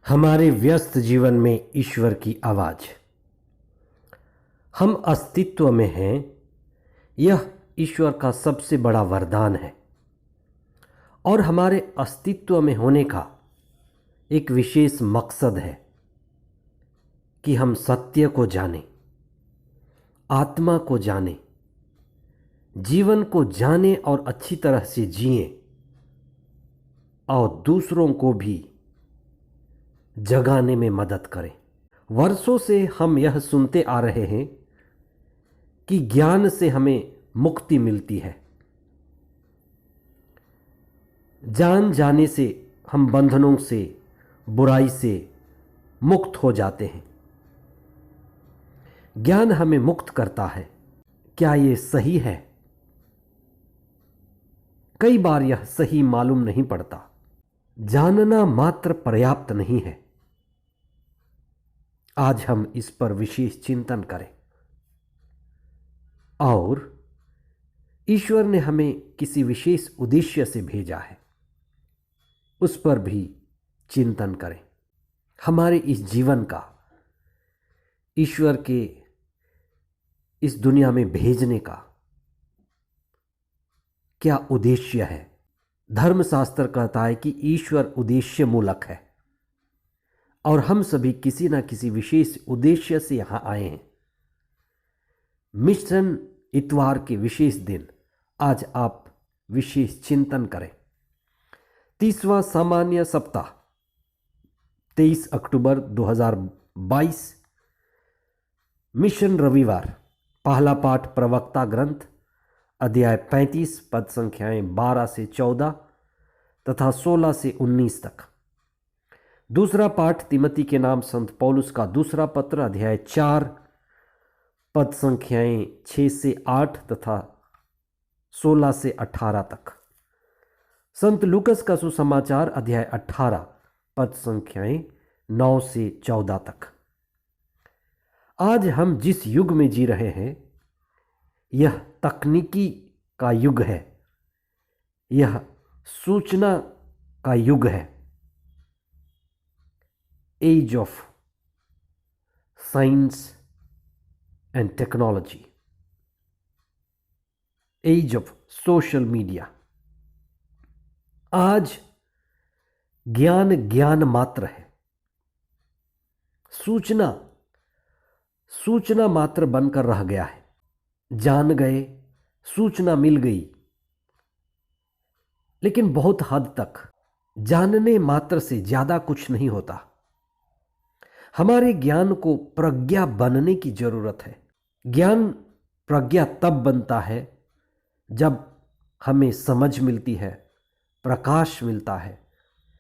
हमारे व्यस्त जीवन में ईश्वर की आवाज़। हम अस्तित्व में हैं, यह ईश्वर का सबसे बड़ा वरदान है। और हमारे अस्तित्व में होने का एक विशेष मकसद है कि हम सत्य को जानें, आत्मा को जानें, जीवन को जानें और अच्छी तरह से जिएं और दूसरों को भी जगाने में मदद करें। वर्षों से हम यह सुनते आ रहे हैं कि ज्ञान से हमें मुक्ति मिलती है। जान जाने से हम बंधनों से, बुराई से मुक्त हो जाते हैं। ज्ञान हमें मुक्त करता है। क्या ये सही है? कई बार यह सही मालूम नहीं पड़ता। जानना मात्र पर्याप्त नहीं है। आज हम इस पर विशेष चिंतन करें और ईश्वर ने हमें किसी विशेष उद्देश्य से भेजा है, उस पर भी चिंतन करें। हमारे इस जीवन का ईश्वर के इस दुनिया में भेजने का क्या उद्देश्य है? धर्मशास्त्र कहता है कि ईश्वर उद्देश्य मूलक है और हम सभी किसी न किसी विशेष उद्देश्य से यहां आए हैं। मिशन इतवार के विशेष दिन आज आप विशेष चिंतन करें। 30वां सामान्य सप्ताह 23 अक्टूबर 2022, मिशन रविवार। पहला पाठ प्रवक्ता ग्रंथ अध्याय 35 पद संख्याएं 12 से 14 तथा 16 से 19 तक। दूसरा पाठ तिमोथी के नाम संत पौलुस का दूसरा पत्र अध्याय 4 पद संख्याएं 6 से 8 तथा 16 से 18 तक। संत लूकस का सुसमाचार अध्याय 18 पद संख्याएं 9 से 14 तक। आज हम जिस युग में जी रहे हैं, यह तकनीकी का युग है, यह सूचना का युग है। Age of science and technology, age of social media. आज ज्ञान ज्ञान मात्र है, सूचना सूचना मात्र बनकर रह गया है। जान गए, सूचना मिल गई, लेकिन बहुत हद तक जानने मात्र से ज्यादा कुछ नहीं होता। हमारे ज्ञान को प्रज्ञा बनने की जरूरत है। ज्ञान प्रज्ञा तब बनता है जब हमें समझ मिलती है, प्रकाश मिलता है,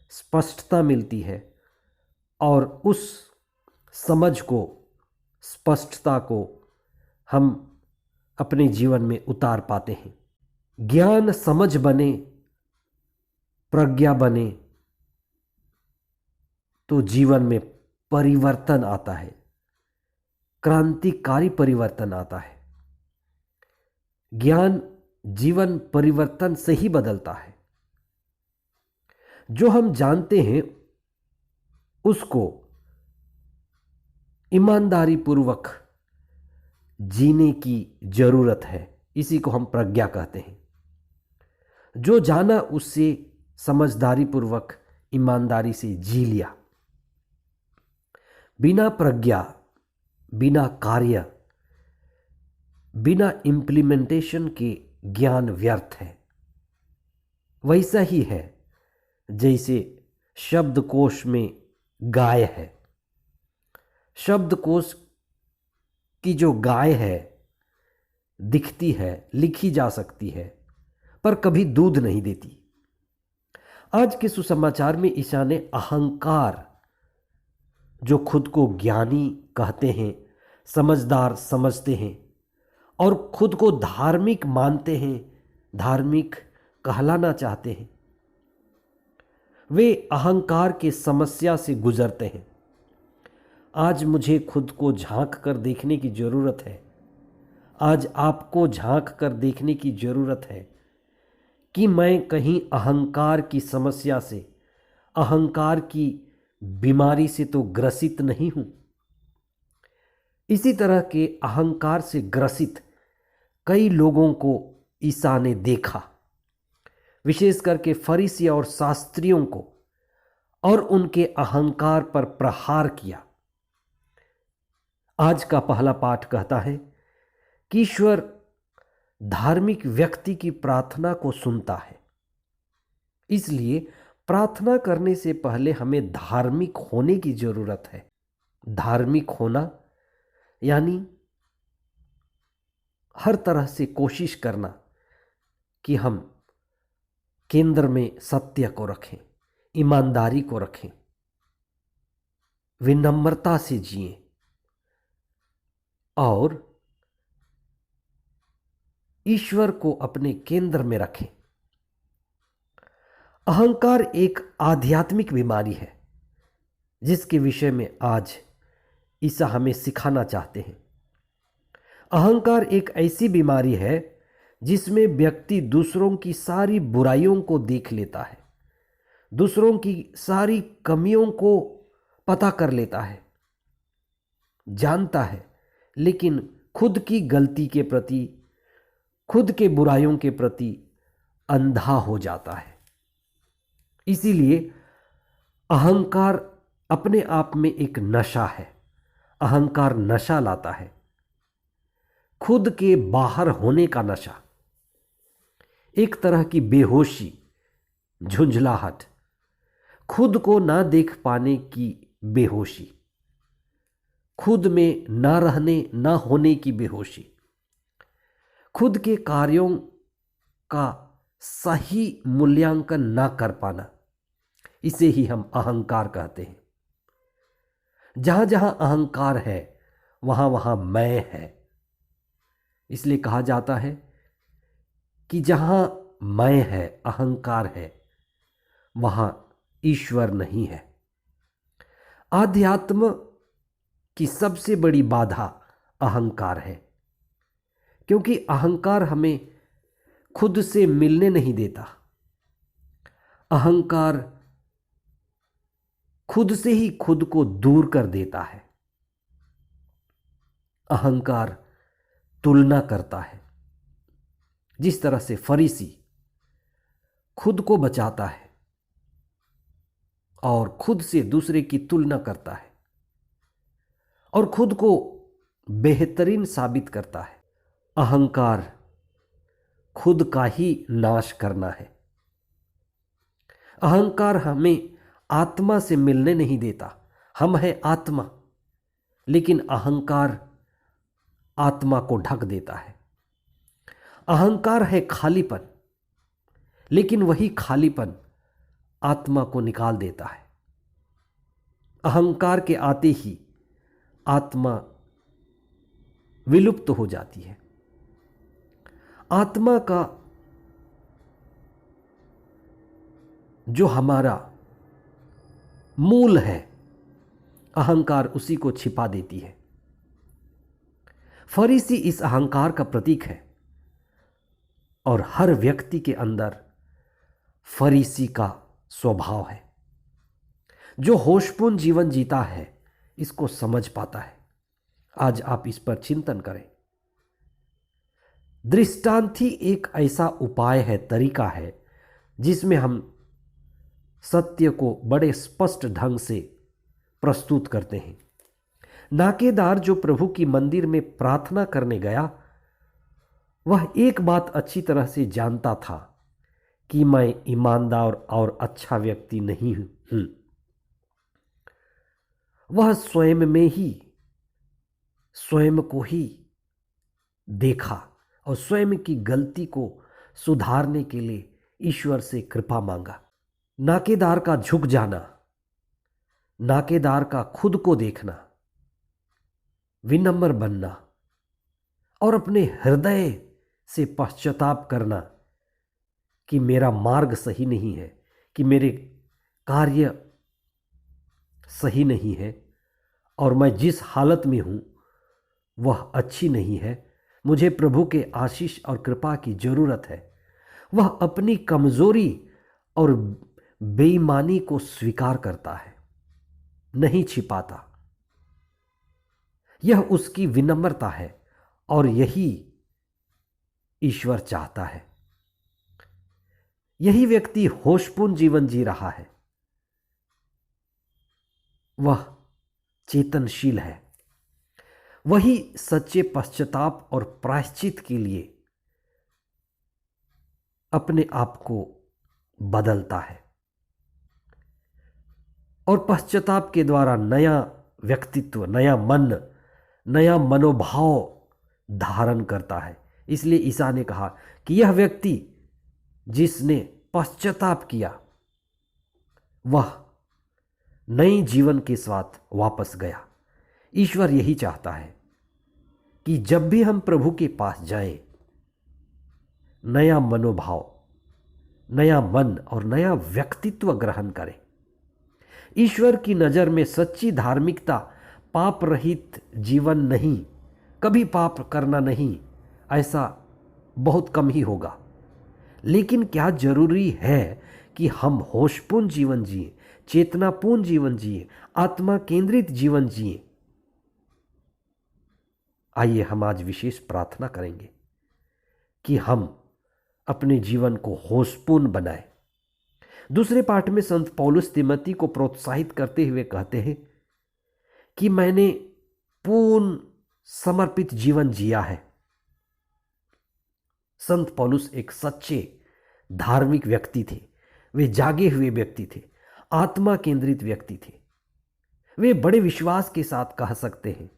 स्पष्टता मिलती है और उस समझ को, स्पष्टता को हम अपने जीवन में उतार पाते हैं। ज्ञान समझ बने, प्रज्ञा बने तो जीवन में परिवर्तन आता है, क्रांतिकारी परिवर्तन आता है। ज्ञान जीवन परिवर्तन से ही बदलता है। जो हम जानते हैं उसको ईमानदारी पूर्वक जीने की जरूरत है। इसी को हम प्रज्ञा कहते हैं। जो जाना उससे समझदारी पूर्वक, ईमानदारी से जी लिया। बिना प्रज्ञा, बिना कार्य, बिना इम्प्लीमेंटेशन के ज्ञान व्यर्थ है। वैसा ही है जैसे शब्दकोश में गाय है। शब्दकोश की जो गाय है दिखती है, लिखी जा सकती है, पर कभी दूध नहीं देती। आज के सुसमाचार में ईशा ने अहंकार, जो खुद को ज्ञानी कहते हैं, समझदार समझते हैं और खुद को धार्मिक मानते हैं, धार्मिक कहलाना चाहते हैं, वे अहंकार के समस्या से गुजरते हैं। आज मुझे खुद को झांक कर देखने की ज़रूरत है। आज आपको झांक कर देखने की ज़रूरत है कि मैं कहीं अहंकार की समस्या से, अहंकार की बीमारी से तो ग्रसित नहीं हूं। इसी तरह के अहंकार से ग्रसित कई लोगों को ईसा ने देखा, विशेष करके फरीसी और शास्त्रियों को, और उनके अहंकार पर प्रहार किया। आज का पहला पाठ कहता है कि ईश्वर धार्मिक व्यक्ति की प्रार्थना को सुनता है। इसलिए प्रार्थना करने से पहले हमें धार्मिक होने की जरूरत है। धार्मिक होना यानी हर तरह से कोशिश करना कि हम केंद्र में सत्य को रखें, ईमानदारी को रखें, विनम्रता से जिएं और ईश्वर को अपने केंद्र में रखें। अहंकार एक आध्यात्मिक बीमारी है जिसके विषय में आज ईसा हमें सिखाना चाहते हैं। अहंकार एक ऐसी बीमारी है जिसमें व्यक्ति दूसरों की सारी बुराइयों को देख लेता है, दूसरों की सारी कमियों को पता कर लेता है, जानता है, लेकिन खुद की गलती के प्रति, खुद के बुराइयों के प्रति अंधा हो जाता है। इसीलिए अहंकार अपने आप में एक नशा है। अहंकार नशा लाता है, खुद के बाहर होने का नशा, एक तरह की बेहोशी, झुंझलाहट, खुद को ना देख पाने की बेहोशी, खुद में ना रहने ना होने की बेहोशी, खुद के कार्यों का सही मूल्यांकन ना कर पाना, इसे ही हम अहंकार कहते हैं। जहां जहां अहंकार है वहां वहां मैं है। इसलिए कहा जाता है कि जहां मैं है, अहंकार है, वहां ईश्वर नहीं है। आध्यात्म की सबसे बड़ी बाधा अहंकार है, क्योंकि अहंकार हमें खुद से मिलने नहीं देता। अहंकार खुद से ही खुद को दूर कर देता है। अहंकार तुलना करता है। जिस तरह से फरीसी खुद को बचाता है और खुद से दूसरे की तुलना करता है और खुद को बेहतरीन साबित करता है, अहंकार खुद का ही नाश करना है। अहंकार हमें आत्मा से मिलने नहीं देता। हम हैं आत्मा, लेकिन अहंकार आत्मा को ढक देता है। अहंकार है खालीपन, लेकिन वही खालीपन आत्मा को निकाल देता है। अहंकार के आते ही आत्मा विलुप्त हो जाती है। आत्मा का जो हमारा मूल है, अहंकार उसी को छिपा देती है। फरीसी इस अहंकार का प्रतीक है और हर व्यक्ति के अंदर फरीसी का स्वभाव है। जो होशपूर्ण जीवन जीता है इसको समझ पाता है। आज आप इस पर चिंतन करें। दृष्टांत ही एक ऐसा उपाय है, तरीका है, जिसमें हम सत्य को बड़े स्पष्ट ढंग से प्रस्तुत करते हैं। नाकेदार जो प्रभु की मंदिर में प्रार्थना करने गया, वह एक बात अच्छी तरह से जानता था कि मैं ईमानदार और अच्छा व्यक्ति नहीं हूं। वह स्वयं को ही देखा और स्वयं की गलती को सुधारने के लिए ईश्वर से कृपा मांगा। नाकेदार का झुक जाना, नाकेदार का खुद को देखना, विनम्र बनना और अपने हृदय से पश्चाताप करना कि मेरा मार्ग सही नहीं है, कि मेरे कार्य सही नहीं है और मैं जिस हालत में हूँ वह अच्छी नहीं है, मुझे प्रभु के आशीष और कृपा की ज़रूरत है। वह अपनी कमज़ोरी और बेईमानी को स्वीकार करता है नहीं छिपाता। यह उसकी विनम्रता है और यही ईश्वर चाहता है। यही व्यक्ति होशपूर्ण जीवन जी रहा है, वह चेतनशील है। वही सच्चे पश्चाताप और प्रायश्चित के लिए अपने आप को बदलता है और पश्चाताप के द्वारा नया व्यक्तित्व, नया मन, नया मनोभाव धारण करता है। इसलिए ईसा ने कहा कि यह व्यक्ति जिसने पश्चाताप किया वह नए जीवन के साथ वापस गया। ईश्वर यही चाहता है कि जब भी हम प्रभु के पास जाएं, नया मनोभाव, नया मन और नया व्यक्तित्व ग्रहण करें। ईश्वर की नज़र में सच्ची धार्मिकता पाप रहित जीवन नहीं, कभी पाप करना नहीं, ऐसा बहुत कम ही होगा। लेकिन क्या जरूरी है कि हम होशपूर्ण जीवन जिए, चेतनापूर्ण जीवन जिए, आत्मा केंद्रित जीवन जिए? आइए हम आज विशेष प्रार्थना करेंगे कि हम अपने जीवन को होशपूर्ण बनाएं। दूसरे पाठ में संत पौलुस तिमोथी को प्रोत्साहित करते हुए कहते हैं कि मैंने पूर्ण समर्पित जीवन जिया है। संत पौलुस एक सच्चे धार्मिक व्यक्ति थे। वे जागे हुए व्यक्ति थे, आत्मा केंद्रित व्यक्ति थे। वे बड़े विश्वास के साथ कह सकते हैं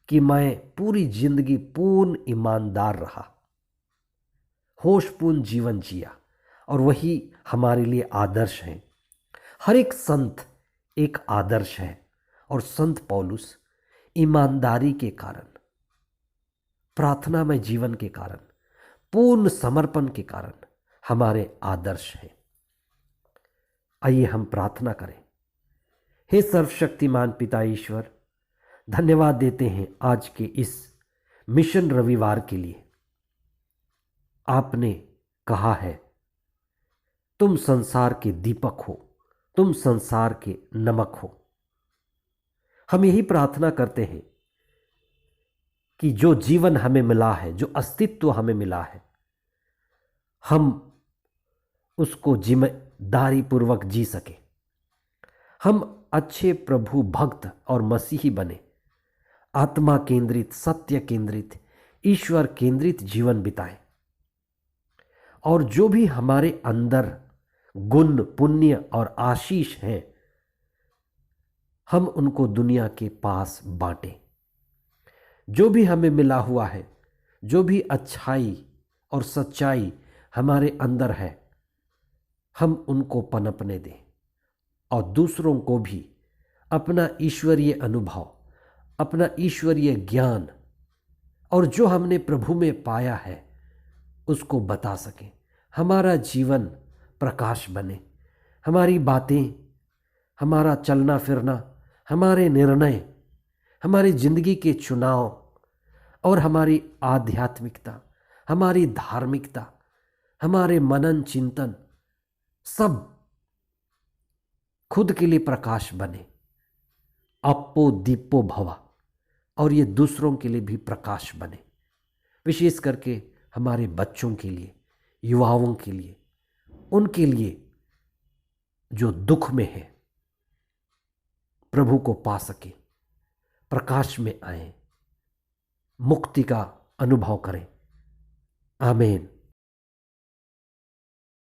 कि मैं पूरी जिंदगी पूर्ण ईमानदार रहा, होशपूर्ण जीवन जिया, और वही हमारे लिए आदर्श है। हर एक संत एक आदर्श है और संत पौलुस ईमानदारी के कारण, प्रार्थनामय जीवन के कारण, पूर्ण समर्पण के कारण हमारे आदर्श हैं। आइए हम प्रार्थना करें। हे सर्वशक्तिमान पिता ईश्वर, धन्यवाद देते हैं आज के इस मिशन रविवार के लिए। आपने कहा है तुम संसार के दीपक हो, तुम संसार के नमक हो। हम यही प्रार्थना करते हैं कि जो जीवन हमें मिला है, जो अस्तित्व हमें मिला है, हम उसको जिम्मेदारी पूर्वक जी सके। हम अच्छे प्रभु भक्त और मसीही बने, आत्मा केंद्रित, सत्य केंद्रित, ईश्वर केंद्रित जीवन बिताएं। और जो भी हमारे अंदर गुण, पुण्य और आशीष हैं, हम उनको दुनिया के पास बांटें। जो भी हमें मिला हुआ है, जो भी अच्छाई और सच्चाई हमारे अंदर है, हम उनको पनपने दें और दूसरों को भी अपना ईश्वरीय अनुभव, अपना ईश्वरीय ज्ञान और जो हमने प्रभु में पाया है उसको बता सकें। हमारा जीवन प्रकाश बने, हमारी बातें, हमारा चलना फिरना, हमारे निर्णय, हमारी जिंदगी के चुनाव और हमारी आध्यात्मिकता, हमारी धार्मिकता, हमारे मनन चिंतन सब खुद के लिए प्रकाश बने। अप्पो दीपो भवा, और ये दूसरों के लिए भी प्रकाश बने। विशेष करके हमारे बच्चों के लिए, युवाओं के लिए, उनके लिए जो दुख में है प्रभु को पा सके, प्रकाश में आए, मुक्ति का अनुभव करें। आमीन।